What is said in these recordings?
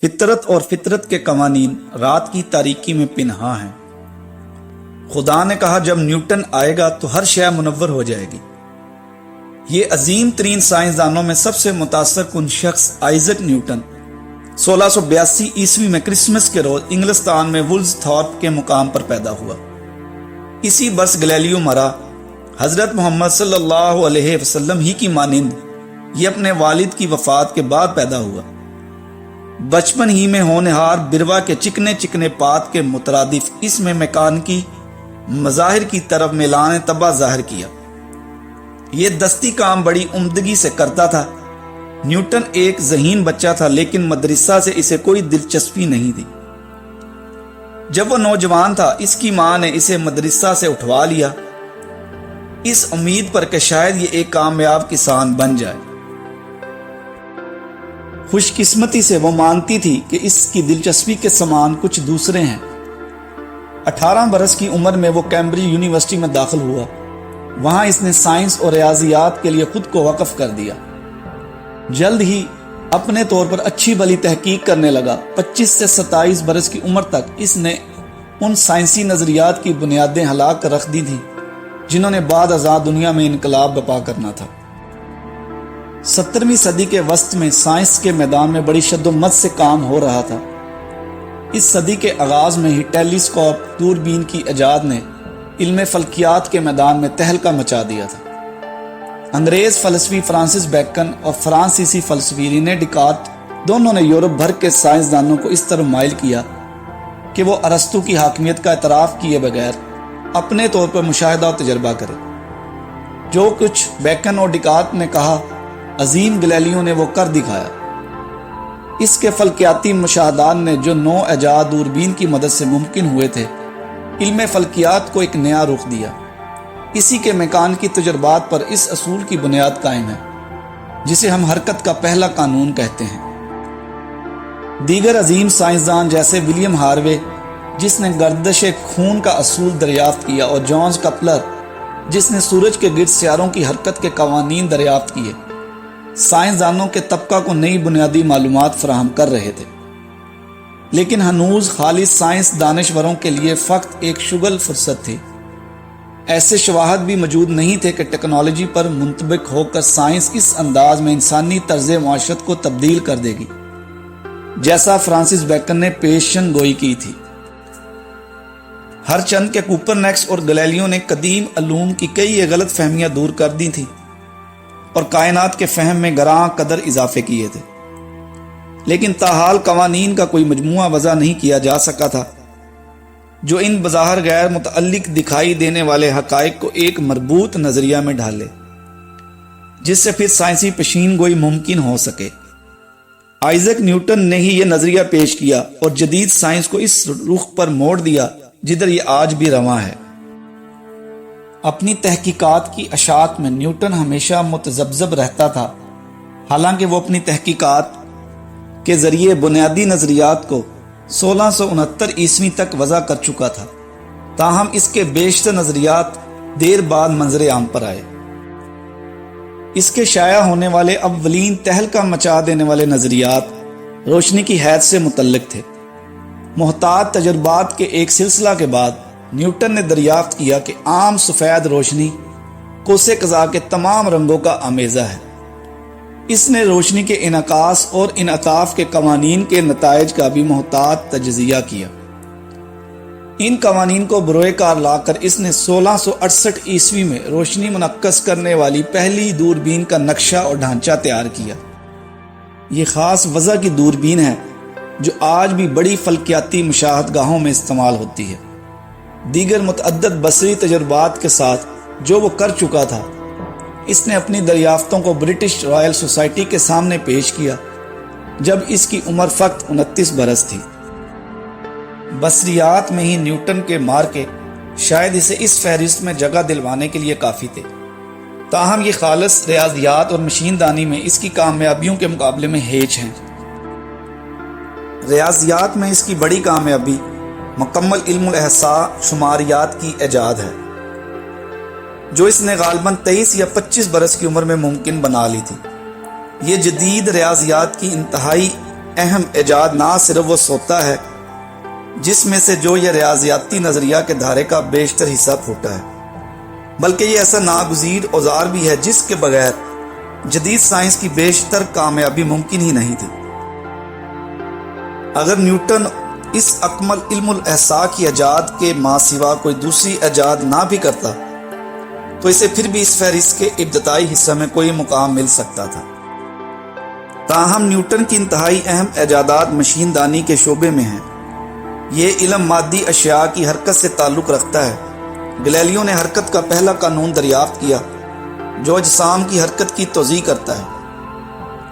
فطرت اور فطرت کے قوانین رات کی تاریکی میں پنہاں ہیں۔ خدا نے کہا جب نیوٹن آئے گا تو ہر شے منور ہو جائے گی۔ یہ عظیم ترین سائنسدانوں میں سب سے متاثر کن شخص آئزک نیوٹن 1682 عیسوی میں کرسمس کے روز انگلستان میں وولز تھارپ کے مقام پر پیدا ہوا۔ اسی برس گلیلیو مرا حضرت محمد صلی اللہ علیہ وسلم ہی کی مانند یہ اپنے والد کی وفات کے بعد پیدا ہوا۔ بچپن ہی میں ہونہار بروا کے چکنے چکنے پات کے مترادف اس میں میکانیکی مظاہر کی طرف میلان طبع ظاہر کیا۔ یہ دستی کام بڑی عمدگی سے کرتا تھا۔ نیوٹن ایک ذہین بچہ تھا لیکن مدرسہ سے اسے کوئی دلچسپی نہیں تھی۔ جب وہ نوجوان تھا اس کی ماں نے اسے مدرسہ سے اٹھوا لیا، اس امید پر کہ شاید یہ ایک کامیاب کسان بن جائے۔ خوش قسمتی سے وہ مانتی تھی کہ اس کی دلچسپی کے سامان کچھ دوسرے ہیں۔ 18 برس کی عمر میں وہ کیمبرج یونیورسٹی میں داخل ہوا۔ وہاں اس نے سائنس اور ریاضیات کے لیے خود کو وقف کر دیا۔ جلد ہی اپنے طور پر اچھی بھلی تحقیق کرنے لگا۔ 25 سے 27 برس کی عمر تک اس نے ان سائنسی نظریات کی بنیادیں ہلا کر رکھ دی تھیں جنہوں نے بعد ازاں دنیا میں انقلاب برپا کرنا تھا۔ 17ویں صدی کے وسط میں سائنس کے میدان میں بڑی شد و مت سے کام ہو رہا تھا۔ اس صدی کے آغاز میں ہی ٹیلیسکوپ دوربین کی ایجاد نے علم فلکیات کے میدان میں تہلکہ مچا دیا تھا۔ انگریز فلسفی فرانسس بیکن اور فرانسیسی فلسفی رینے ڈیکارت دونوں نے یورپ بھر کے سائنسدانوں کو اس طرح مائل کیا کہ وہ ارسطو کی حاکمیت کا اعتراف کیے بغیر اپنے طور پر مشاہدہ و تجربہ کرے۔ جو کچھ بیکن اور ڈیکارت نے کہا عظیم گلیلیو نے وہ کر دکھایا۔ اس کے فلکیاتی مشاہدات نے جو نو ایجاد دوربین کی مدد سے ممکن ہوئے تھے، علم فلکیات کو ایک نیا رخ دیا۔ اسی کے میکانیکی تجربات پر اس اصول کی بنیاد قائم ہے جسے ہم حرکت کا پہلا قانون کہتے ہیں۔ دیگر عظیم سائنسدان جیسے ولیم ہاروے جس نے گردش خون کا اصول دریافت کیا اور جانز کپلر جس نے سورج کے گرد سیاروں کی حرکت کے قوانین دریافت کیے، سائنسدانوں کے طبقہ کو نئی بنیادی معلومات فراہم کر رہے تھے، لیکن ہنوز خالص سائنس دانشوروں کے لیے فقط ایک شغل فرصت تھی۔ ایسے شواہد بھی موجود نہیں تھے کہ ٹیکنالوجی پر منطبق ہو کر سائنس اس انداز میں انسانی طرز معاشرت کو تبدیل کر دے گی جیسا فرانسس بیکن نے پیشن گوئی کی تھی۔ ہر چند کے کوپرنیکس اور گلیلیو نے قدیم علوم کی کئی غلط فہمیاں دور کر دی تھی اور کائنات کے فہم میں گراں قدر اضافے کیے تھے، لیکن تاحال قوانین کا کوئی مجموعہ وضع نہیں کیا جا سکا تھا جو ان بظاہر غیر متعلق دکھائی دینے والے حقائق کو ایک مربوط نظریہ میں ڈھالے جس سے پھر سائنسی پیشین گوئی ممکن ہو سکے۔ آئزک نیوٹن نے ہی یہ نظریہ پیش کیا اور جدید سائنس کو اس رخ پر موڑ دیا جدھر یہ آج بھی رواں ہے۔ اپنی تحقیقات کی اشاعت میں نیوٹن ہمیشہ متذبذب رہتا تھا، حالانکہ وہ اپنی تحقیقات کے ذریعے بنیادی نظریات کو 1669 عیسوی تک وضع کر چکا تھا، تاہم اس کے بیشتر نظریات دیر بعد منظر عام پر آئے۔ اس کے شائع ہونے والے اولین تہلکہ مچا دینے والے نظریات روشنی کی حیث سے متعلق تھے۔ محتاط تجربات کے ایک سلسلہ کے بعد نیوٹن نے دریافت کیا کہ عام سفید روشنی قوس قزح کے تمام رنگوں کا آمیزہ ہے۔ اس نے روشنی کے انعکاس اور انعطاف کے قوانین کے نتائج کا بھی محتاط تجزیہ کیا۔ ان قوانین کو بروئے کار لا کر اس نے 1668 عیسوی میں روشنی منعکس کرنے والی پہلی دوربین کا نقشہ اور ڈھانچہ تیار کیا۔ یہ خاص وضع کی دوربین ہے جو آج بھی بڑی فلکیاتی مشاہد گاہوں میں استعمال ہوتی ہے۔ دیگر متعدد بصری تجربات کے ساتھ جو وہ کر چکا تھا، اس نے اپنی دریافتوں کو برٹش رائل سوسائٹی کے سامنے پیش کیا جب اس کی عمر فقط 29 برس تھی۔ بصریات میں ہی نیوٹن کے مارکے شاید اسے اس فہرست میں جگہ دلوانے کے لیے کافی تھے، تاہم یہ خالص ریاضیات اور مشین دانی میں اس کی کامیابیوں کے مقابلے میں ہیچ ہیں۔ ریاضیات میں اس کی بڑی کامیابی مکمل علم الاحصاء شماریات کی ایجاد ہے، جو اس نے غالباً 23 یا 25 برس کی عمر میں ممکن بنا لی تھی۔ یہ جدید ریاضیات کی انتہائی اہم ایجاد نہ صرف وہ سوتا ہے جس میں سے جو یہ ریاضیاتی نظریہ کے دھارے کا بیشتر حصہ پھوٹا ہے، بلکہ یہ ایسا ناگزیر اوزار بھی ہے جس کے بغیر جدید سائنس کی بیشتر کامیابی ممکن ہی نہیں تھی۔ اگر نیوٹن اس اکمل علم الاحصاء کی ایجاد کے ماں سوا کوئی دوسری ایجاد نہ بھی کرتا تو اسے پھر بھی اس فہرست کے ابتدائی حصہ میں کوئی مقام مل سکتا تھا۔ تاہم نیوٹن کی انتہائی اہم ایجادات مشین دانی کے شعبے میں ہیں۔ یہ علم مادی اشیاء کی حرکت سے تعلق رکھتا ہے۔ گلیلیو نے حرکت کا پہلا قانون دریافت کیا جو اجسام کی حرکت کی توضیح کرتا ہے،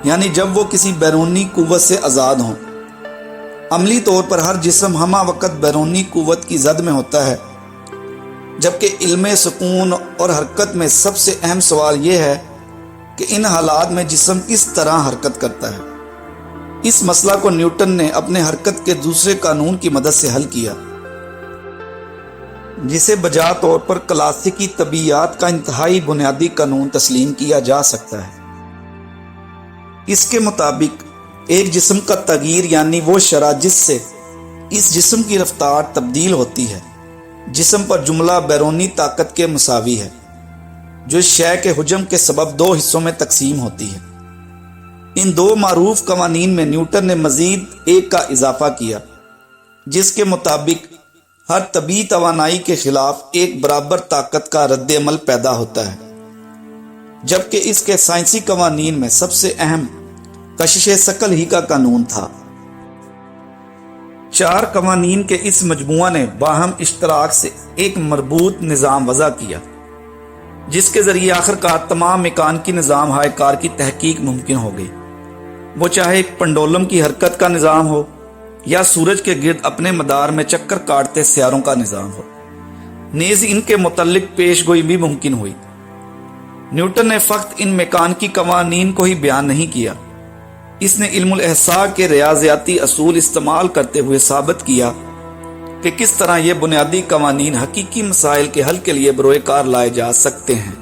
یعنی جب وہ کسی بیرونی قوت سے آزاد ہوں۔ عملی طور پر ہر جسم ہمہ وقت بیرونی قوت کی زد میں ہوتا ہے، جبکہ علم سکون اور حرکت میں سب سے اہم سوال یہ ہے کہ ان حالات میں جسم کس طرح حرکت کرتا ہے۔ اس مسئلہ کو نیوٹن نے اپنے حرکت کے دوسرے قانون کی مدد سے حل کیا، جسے بجا طور پر کلاسیکی طبیعیات کا انتہائی بنیادی قانون تسلیم کیا جا سکتا ہے۔ اس کے مطابق ایک جسم کا تغییر یعنی وہ شرح جس سے اس جسم کی رفتار تبدیل ہوتی ہے، جسم پر جملہ بیرونی طاقت کے مساوی ہے، جو اس شے کے حجم کے سبب دو حصوں میں تقسیم ہوتی ہے۔ ان دو معروف قوانین میں نیوٹن نے مزید ایک کا اضافہ کیا، جس کے مطابق ہر طبیعی توانائی کے خلاف ایک برابر طاقت کا رد عمل پیدا ہوتا ہے، جبکہ اس کے سائنسی قوانین میں سب سے اہم کشش ثقل ہی کا قانون تھا۔ چار قوانین کے اس مجموعہ نے باہم اشتراک سے ایک مربوط نظام وضع کیا، جس کے ذریعے آخرکار تمام میکانیکی نظام ہائے کار کی تحقیق ممکن ہو گئی، وہ چاہے ایک پنڈولم کی حرکت کا نظام ہو یا سورج کے گرد اپنے مدار میں چکر کاٹتے سیاروں کا نظام ہو۔ نیز ان کے متعلق پیش گوئی بھی ممکن ہوئی۔ نیوٹن نے فقط ان میکانیکی قوانین کو ہی بیان نہیں کیا، اس نے علم الاحصاء کے ریاضیاتی اصول استعمال کرتے ہوئے ثابت کیا کہ کس طرح یہ بنیادی قوانین حقیقی مسائل کے حل کے لیے بروئے کار لائے جا سکتے ہیں۔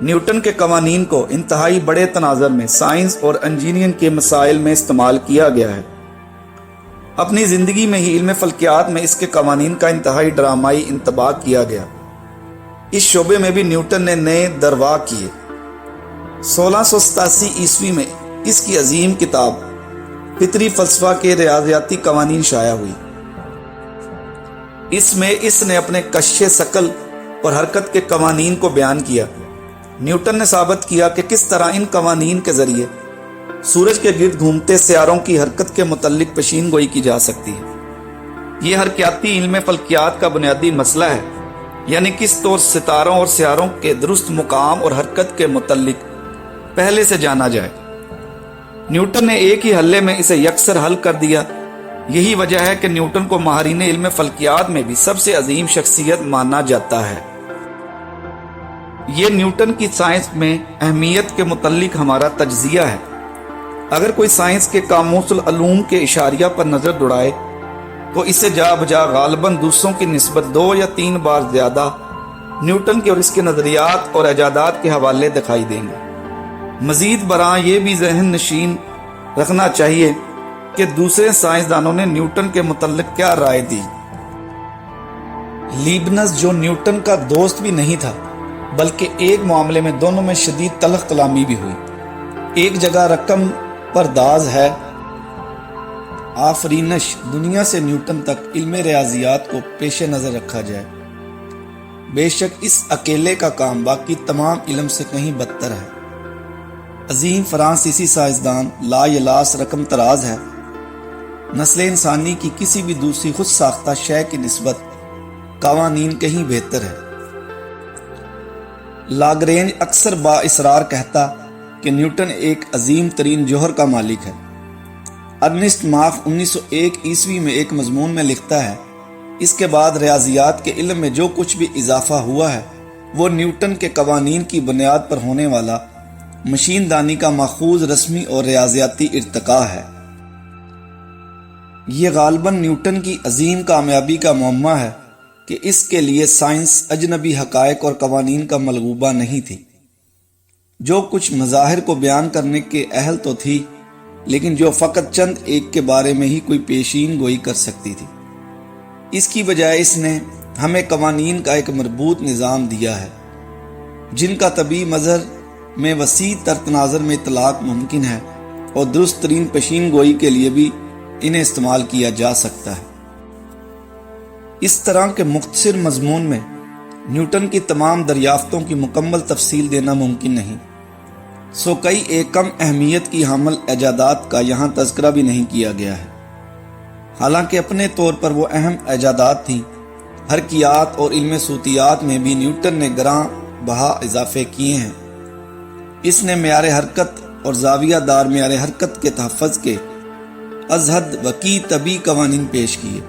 نیوٹن کے قوانین کو انتہائی بڑے تناظر میں سائنس اور انجینئرنگ کے مسائل میں استعمال کیا گیا ہے۔ اپنی زندگی میں ہی علم فلکیات میں اس کے قوانین کا انتہائی ڈرامائی انطباق کیا گیا۔ اس شعبے میں بھی نیوٹن نے نئے دروا کیے۔ 1687 عیسوی میں اس کی عظیم کتاب فطری فلسفہ کے ریاضیاتی قوانین شائع ہوئی۔ اس میں اس نے اپنے کشش ثقل اور حرکت کے قوانین کو بیان کیا۔ نیوٹن نے ثابت کیا کہ کس طرح ان قوانین کے ذریعے سورج کے گرد گھومتے سیاروں کی حرکت کے متعلق پیشین گوئی کی جا سکتی ہے۔ یہ حرکیاتی علم فلکیات کا بنیادی مسئلہ ہے، یعنی کس طور ستاروں اور سیاروں کے درست مقام اور حرکت کے متعلق پہلے سے جانا جائے۔ نیوٹن نے ایک ہی حلے میں اسے یکسر حل کر دیا۔ یہی وجہ ہے کہ نیوٹن کو ماہرین علم فلکیات میں بھی سب سے عظیم شخصیت مانا جاتا ہے۔ یہ نیوٹن کی سائنس میں اہمیت کے متعلق ہمارا تجزیہ ہے۔ اگر کوئی سائنس کے قاموس العلوم کے اشاریہ پر نظر دوڑائے تو اسے جا بجا غالباً دوسروں کی نسبت 2 یا 3 بار زیادہ نیوٹن کے اور اس کے نظریات اور ایجادات کے حوالے دکھائی دیں گے۔ مزید برآں یہ بھی ذہن نشین رکھنا چاہیے کہ دوسرے سائنسدانوں نے نیوٹن کے متعلق کیا رائے دی۔ لیبنز جو نیوٹن کا دوست بھی نہیں تھا، بلکہ ایک معاملے میں دونوں میں شدید تلخ کلامی بھی ہوئی۔ ایک جگہ رقم پرداز ہے آفرینش دنیا سے نیوٹن تک علم ریاضیات کو پیش نظر رکھا جائے۔ بے شک اس اکیلے کا کام باقی تمام علم سے کہیں بدتر ہے۔ عظیم فرانسیسی سائنسدان لا یلاس رقم تراز ہے۔ نسل انسانی کی کسی بھی دوسری خود ساختہ شے کی نسبت قوانین کہیں بہتر ہے۔ لاگرینج اکثر با اصرار کہتا کہ نیوٹن ایک عظیم ترین جوہر کا مالک ہے۔ ارنسٹ ماخ 1901 عیسوی میں ایک مضمون میں لکھتا ہے، اس کے بعد ریاضیات کے علم میں جو کچھ بھی اضافہ ہوا ہے وہ نیوٹن کے قوانین کی بنیاد پر ہونے والا مشین دانی کا ماخوذ رسمی اور ریاضیاتی ارتقاء ہے۔ یہ غالباً نیوٹن کی عظیم کامیابی کا معمہ ہے کہ اس کے لیے سائنس اجنبی حقائق اور قوانین کا ملغوبہ نہیں تھی۔ جو کچھ مظاہر کو بیان کرنے کے اہل تو تھی، لیکن جو فقط چند ایک کے بارے میں ہی کوئی پیشین گوئی کر سکتی تھی۔ اس کی بجائے اس نے ہمیں قوانین کا ایک مربوط نظام دیا ہے جن کا طبی مظہر میں وسیع تر تناظر میں اطلاق ممکن ہے اور درست ترین پیشین گوئی کے لیے بھی انہیں استعمال کیا جا سکتا ہے۔ اس طرح کے مختصر مضمون میں نیوٹن کی تمام دریافتوں کی مکمل تفصیل دینا ممکن نہیں، سو کئی ایک کم اہمیت کی حامل ایجادات کا یہاں تذکرہ بھی نہیں کیا گیا ہے، حالانکہ اپنے طور پر وہ اہم ایجادات تھیں۔ حرکیات اور علم صوتیات میں بھی نیوٹن نے گراں بہا اضافے کیے ہیں۔ اس نے معیار حرکت اور زاویہ دار معیار حرکت کے تحفظ کے از حد وسیع طبی قوانین پیش کیے۔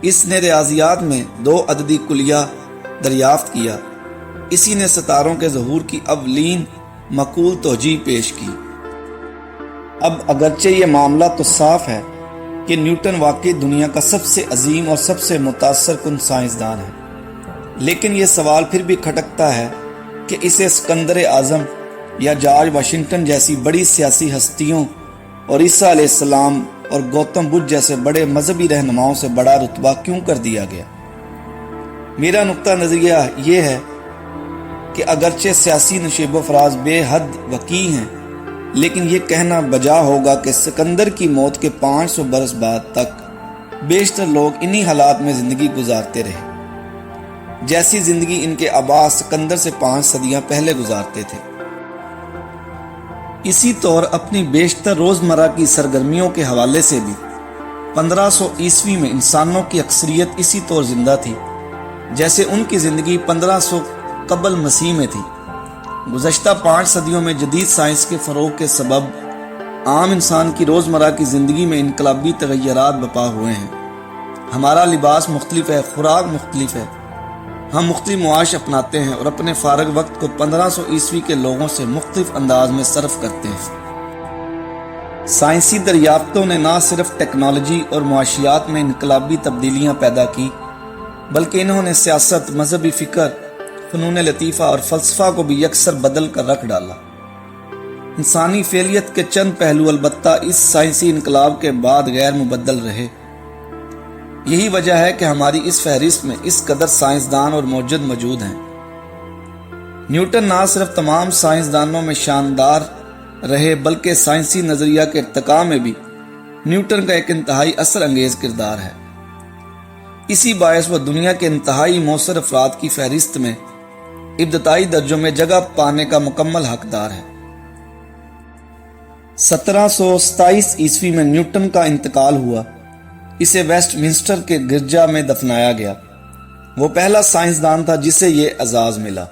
اس نے ریاضیات میں 2 عددی کلیہ دریافت کیا۔ اسی نے ستاروں کے ظہور کی اولین معقول توجیہ پیش کی۔ اب اگرچہ یہ معاملہ تو صاف ہے کہ نیوٹن واقعی دنیا کا سب سے عظیم اور سب سے متاثر کن سائنسدان ہے، لیکن یہ سوال پھر بھی کھٹکتا ہے کہ اسے اسکندر اعظم یا جارج واشنگٹن جیسی بڑی سیاسی ہستیوں اور عیسیٰ علیہ السلام اور گوتم بدھ جیسے بڑے مذہبی رہنماؤں سے بڑا رتبہ کیوں کر دیا گیا؟ میرا نقطہ نظریہ یہ ہے کہ اگرچہ سیاسی نشیب و فراز بے حد وسیع ہیں، لیکن یہ کہنا بجا ہوگا کہ سکندر کی موت کے 500 برس بعد تک بیشتر لوگ انہی حالات میں زندگی گزارتے رہے جیسی زندگی ان کے آبا سکندر سے 5 صدیاں پہلے گزارتے تھے۔ اسی طور اپنی بیشتر روزمرہ کی سرگرمیوں کے حوالے سے بھی 1500 عیسوی میں انسانوں کی اکثریت اسی طور زندہ تھی جیسے ان کی زندگی 1500 قبل مسیح میں تھی۔ گزشتہ 5 صدیوں میں جدید سائنس کے فروغ کے سبب عام انسان کی روزمرہ کی زندگی میں انقلابی تغیرات برپا ہوئے ہیں۔ ہمارا لباس مختلف ہے، خوراک مختلف ہے، ہم مختلف معاش اپناتے ہیں اور اپنے فارغ وقت کو 1500 عیسوی کے لوگوں سے مختلف انداز میں صرف کرتے ہیں۔ سائنسی دریافتوں نے نہ صرف ٹیکنالوجی اور معاشیات میں انقلابی تبدیلیاں پیدا کی، بلکہ انہوں نے سیاست، مذہبی فکر، فنون لطیفہ اور فلسفہ کو بھی یکسر بدل کر رکھ ڈالا۔ انسانی فعلیت کے چند پہلو البتہ اس سائنسی انقلاب کے بعد غیر مبدل رہے۔ یہی وجہ ہے کہ ہماری اس فہرست میں اس قدر سائنسدان اور موجد موجود ہیں۔ نیوٹن نہ صرف تمام سائنسدانوں میں شاندار رہے بلکہ سائنسی نظریہ کے ارتقاء میں بھی نیوٹن کا ایک انتہائی اثر انگیز کردار ہے۔ اسی باعث وہ دنیا کے انتہائی موثر افراد کی فہرست میں ابتدائی درجوں میں جگہ پانے کا مکمل حقدار ہے۔ 1727 عیسوی میں نیوٹن کا انتقال ہوا۔ اسے ویسٹ منسٹر کے گرجا میں دفنایا گیا۔ وہ پہلا سائنسدان تھا جسے یہ اعزاز ملا۔